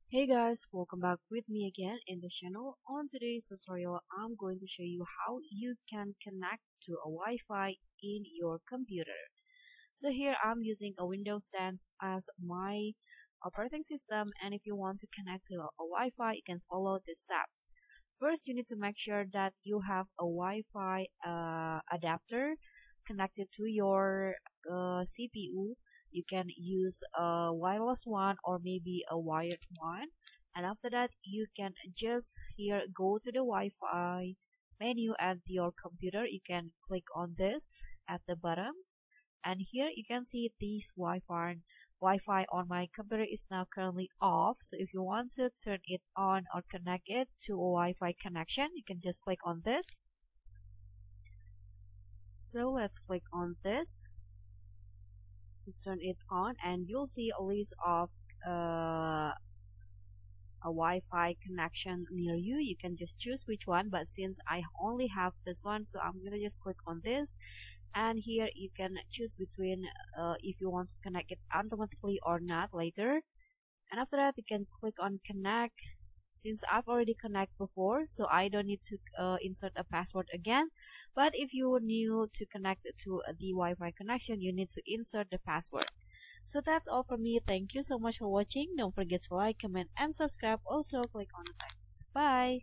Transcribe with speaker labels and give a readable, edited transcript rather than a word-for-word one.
Speaker 1: Hey guys, welcome back with me again in the channel. On today's tutorial, I'm going to show you how you can connect to a Wi-Fi in your computer. So here I'm using a Windows 10 as my operating system, and if you want to connect to a Wi-Fi, you can follow the steps. First, you need to make sure that you have a Wi-Fi adapter connected to your CPU. You can use a wireless one or maybe a wired one, and after that you can just here go to the Wi-Fi menu at your computer. You can click on this at the bottom, and here you can see this Wi-Fi on my computer is now currently off. So if you want to turn it on or connect it to a Wi-Fi connection, you can just click on this. So let's click on this to turn it on, and you'll see a list of a Wi-Fi connection near you. You can just choose which one, but since I only have this one, so I'm gonna just click on this, and here you can choose between if you want to connect it automatically or not later. And after that you can click on connect. Since I've already connected before, so I don't need to insert a password again, but if you new to connect to the Wi-Fi connection, you need to insert the password. So that's all from me. Thank you so much for watching. Don't forget to like, comment, and subscribe. Also click on the thanks. Bye.